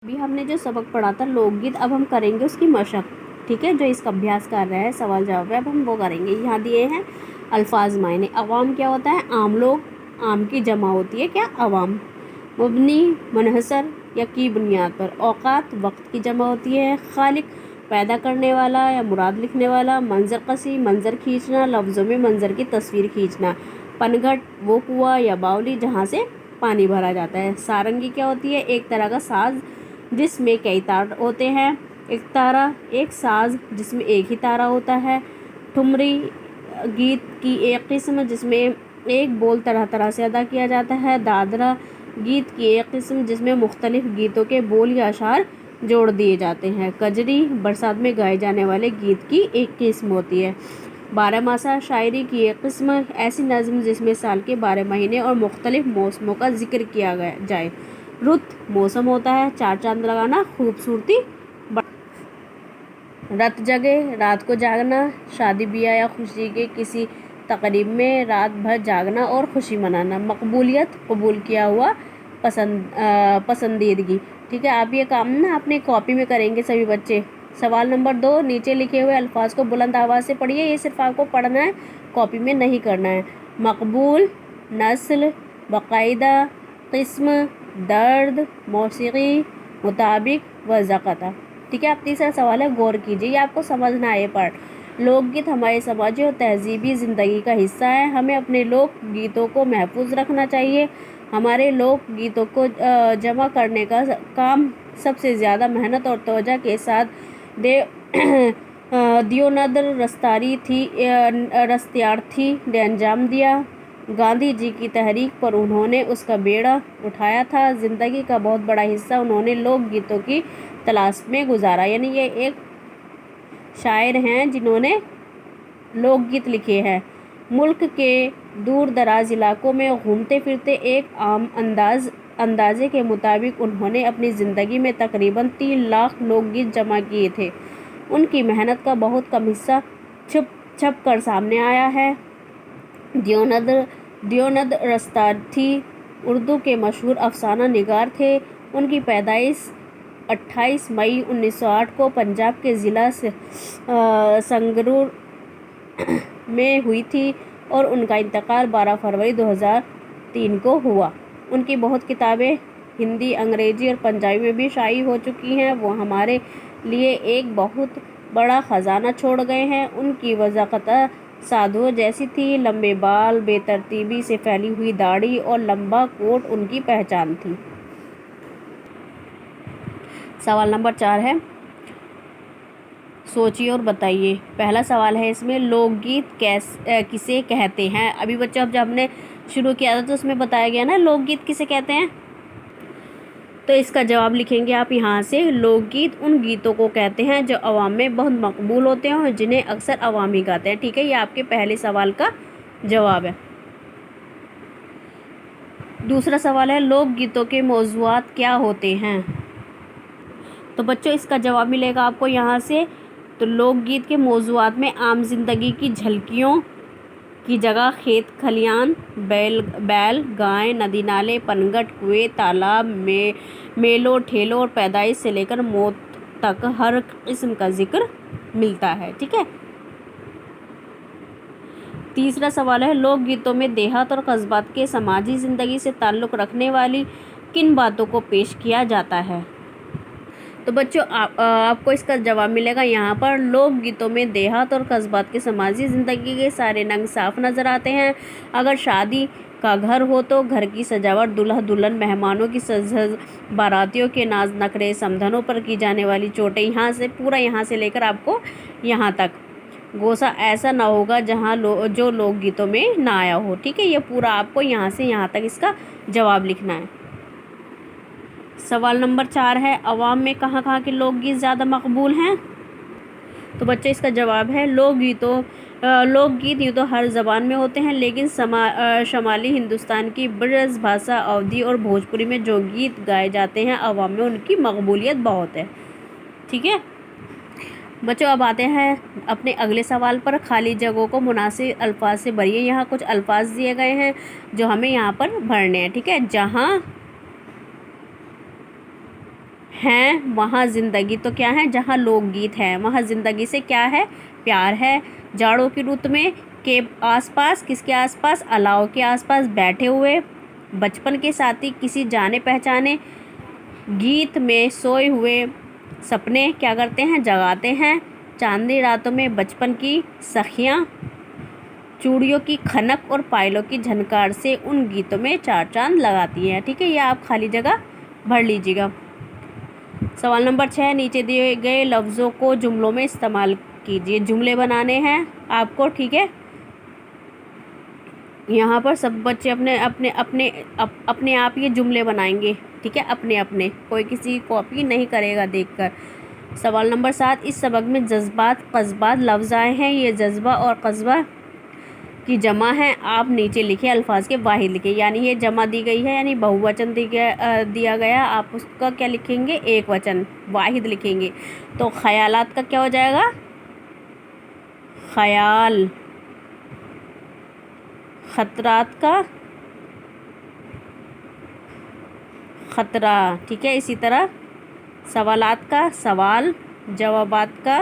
अभी हमने जो सबक पढ़ा था लोकगीत, अब हम करेंगे उसकी मशक। ठीक है, जो इसका अभ्यास कर रहे हैं सवाल जवाब है, अब हम वो करेंगे। यहाँ दिए हैं अल्फाज मायने। अवाम क्या होता है? आम लोग। आम की जमा होती है क्या? अवाम। मुबनी मुनहसर या की बुनियाद पर। औकात वक्त की जमा होती है। खालिक पैदा करने वाला या मुराद लिखने वाला। मंजर कसी मंजर खींचना, लफ्ज़ों में मंजर की तस्वीर खींचना। पनघट वो कुआं या बावली जहाँ से पानी भरा जाता है। सारंगी क्या होती है? एक तरह का साज जिसमें कई तार होते हैं। एक तारा एक साज जिसमें एक ही तारा होता है। ठुमरी गीत की एक किस्म जिसमें एक बोल तरह तरह से अदा किया जाता है। दादरा गीत की एक किस्म जिसमें मुख्तलिफ गीतों के बोल या अशार जोड़ दिए जाते हैं। कजरी बरसात में गाए जाने वाले गीत की एक किस्म होती है। बारहमासा शायरी की एक किस्म ऐसी नज़्म जिसमें साल के 12 महीने और मुख्तलिफ मौसमों का जिक्र किया जाए। रुत मौसम होता है। चार चांद लगाना खूबसूरती। रत जगे रात को जागना। शादी ब्याह या खुशी के किसी तकरीब में रात भर जागना और खुशी मनाना। मकबूलियत कबूल किया हुआ, पसंदीदगी। ठीक है, आप ये काम ना अपने कॉपी में करेंगे सभी बच्चे। सवाल नंबर 2, नीचे लिखे हुए अल्फाज को बुलंद आवाज़ से पढ़िए। ये सिर्फ आपको पढ़ना है, कॉपी में नहीं करना है। मकबूल, नस्ल, बाकायदा, किस्म, दर्द, मौसीकी, मुताबिक, वज़ाक़ता। ठीक है, अब तीसरा सवाल है, गौर कीजिए, ये आपको समझना है ये पार्ट। लोकगीत हमारे समाजी और तहजीबी ज़िंदगी का हिस्सा है। हमें अपने लोक गीतों को महफूज रखना चाहिए। हमारे लोक गीतों को जमा करने का काम सबसे ज़्यादा मेहनत और तवज्जो के साथ दियोनदर रस्तियार्थी ने अंजाम दिया। गांधी जी की तहरीक पर उन्होंने उसका बेड़ा उठाया था। ज़िंदगी का बहुत बड़ा हिस्सा उन्होंने लोक गीतों की तलाश में गुजारा। यानी ये एक शायर हैं जिन्होंने लोकगीत लिखे हैं। मुल्क के दूर दराज इलाकों में घूमते फिरते एक आम अंदाजे के मुताबिक उन्होंने अपनी ज़िंदगी में तकरीबन 3 लाख लोकगीत जमा किए थे। उनकी मेहनत का बहुत कम हिस्सा छप कर सामने आया है। दियोनद रस्तार्थी उर्दू के मशहूर अफसाना निगार थे। उनकी पैदाइश 28 मई 1908 को पंजाब के ज़िला संगरूर में हुई थी और उनका इंतकाल 12 फरवरी 2003 को हुआ। उनकी बहुत किताबें हिंदी, अंग्रेज़ी और पंजाबी में भी शाये हो चुकी हैं। वो हमारे लिए एक बहुत बड़ा ख़जाना छोड़ गए हैं। उनकी वज़ाक़त साधुओं जैसी थी। लंबे बाल, बेतरतीबी से फैली हुई दाढ़ी और लंबा कोट उनकी पहचान थी। सवाल नंबर 4 है, सोचिए और बताइए। पहला सवाल है इसमें, लोकगीत किसे कहते हैं? अभी बच्चों अब जब हमने शुरू किया था तो उसमें बताया गया ना लोकगीत किसे कहते हैं। तो इसका जवाब लिखेंगे आप यहाँ से। लोकगीत उन गीतों को कहते हैं जो अवाम में बहुत मकबूल होते हैं और जिन्हें अक्सर अवाम ही गाते हैं। ठीक है, ये आपके पहले सवाल का जवाब है। दूसरा सवाल है, लोकगीतों के मौज़ूआत क्या होते हैं? तो बच्चों इसका जवाब मिलेगा आपको यहाँ से। तो लोकगीत के मौज़ूआत में आम जिंदगी की झलकियों की जगह खेत खलियान, बैल गाय, नदी नाले, पनघट, कुएं, तालाब, मेलों ठेलों और पैदाइश से लेकर मौत तक हर किस्म का जिक्र मिलता है। ठीक है, तीसरा सवाल है, लोकगीतों में देहात और कस्बात के समाजी ज़िंदगी से ताल्लुक़ रखने वाली किन बातों को पेश किया जाता है? तो बच्चों आपको इसका जवाब मिलेगा यहाँ पर। लोकगीतों में देहात और कस्बात के समाजी ज़िंदगी के सारे रंग साफ नज़र आते हैं। अगर शादी का घर हो तो घर की सजावट, दूल्हा दुल्हन, मेहमानों की सज बारातियों के नाज नखरे, समधनों पर की जाने वाली चोटें, यहाँ से लेकर आपको यहाँ तक गोसा ऐसा ना होगा जहाँ जो लोकगीतों में ना आया हो। ठीक है, ये पूरा आपको यहाँ से यहाँ तक इसका जवाब लिखना है। सवाल नंबर 4 है, अवाम में कहाँ कहाँ के लोकगीत ज़्यादा मकबूल हैं? तो बच्चे इसका जवाब है, लोकगीत यूँ तो हर ज़बान में होते हैं, लेकिन शमाली हिंदुस्तान की ब्रज भाषा, अवधी और भोजपुरी में जो गीत गाए जाते हैं अवाम में उनकी मकबूलियत बहुत है। ठीक है बच्चों, अब आते हैं अपने अगले सवाल पर। खाली जगहों को मुनासिब अल्फाज से भरिए। यहाँ कुछ अल्फाज दिए गए हैं जो हमें यहाँ पर भरने हैं। ठीक है, जहाँ हैं वहाँ ज़िंदगी, तो क्या है, जहाँ लोकगीत हैं वहाँ ज़िंदगी से क्या है, प्यार है। जाड़ों की रुत में के आसपास, किसके आसपास, अलाव के आसपास बैठे हुए बचपन के साथी किसी जाने पहचाने गीत में सोए हुए सपने क्या करते हैं, जगाते हैं। चांदनी रातों में बचपन की सखियाँ चूड़ियों की खनक और पायलों की झनकार से उन गीतों में चार चांद लगाती हैं। ठीक है, ये आप खाली जगह भर लीजिएगा। सवाल नंबर 6, नीचे दिए गए लफ्ज़ों को जुमलों में इस्तेमाल कीजिए। जुमले बनाने हैं आपको। ठीक है, यहाँ पर सब बच्चे अपने आप ये जुमले बनाएंगे। ठीक है, अपने अपने, कोई किसी की कॉपी नहीं करेगा देखकर। सवाल नंबर 7, इस सबक में जज्बात कस्बात लफ्ज़ आए हैं। ये जज्बा और कस्बा की जमा है। आप नीचे लिखे अल्फाज के वाहिद लिखे, यानी ये जमा दी गई है, यानी बहुवचन दिया गया, आप उसका क्या लिखेंगे, एक वचन, वाहिद लिखेंगे। तो ख्यालात का क्या हो जाएगा, ख्याल। खतरात का खतरा। ठीक है, इसी तरह सवालात का सवाल, जवाबात का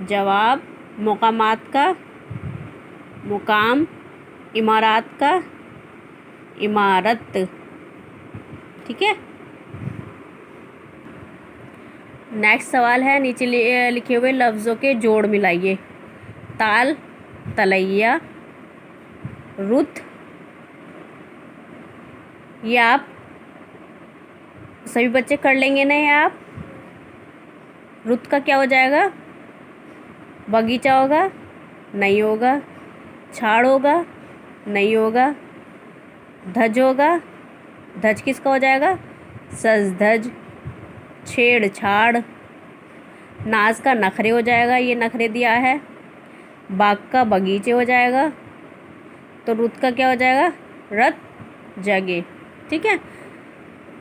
जवाब, मुकामात का मुकाम, इमारात का इमारत। ठीक है, नेक्स्ट सवाल है, नीचे लिखे हुए लफ्ज़ों के जोड़ मिलाइए। ताल, तलैया, रुत। ये आप सभी बच्चे कर लेंगे नहीं आप। रुत का क्या हो जाएगा, बगीचा होगा, नहीं होगा। छाड़ होगा, नहीं होगा। धज होगा, धज किसका हो जाएगा, सज धज। छेड़ छाड़। नाज का नखरे हो जाएगा, ये नखरे दिया है। बाग का बगीचे हो जाएगा। तो रुत का क्या हो जाएगा, रत जगह। ठीक है,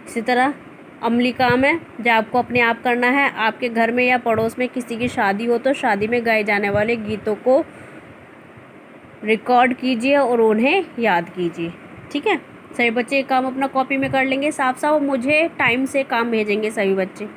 इसी तरह अमली काम है जो आपको अपने आप करना है। आपके घर में या पड़ोस में किसी की शादी हो तो शादी में गाए जाने वाले गीतों को रिकॉर्ड कीजिए और उन्हें याद कीजिए। ठीक है, सभी बच्चे काम अपना कॉपी में कर लेंगे साफ साफ, मुझे टाइम से काम भेजेंगे सभी बच्चे।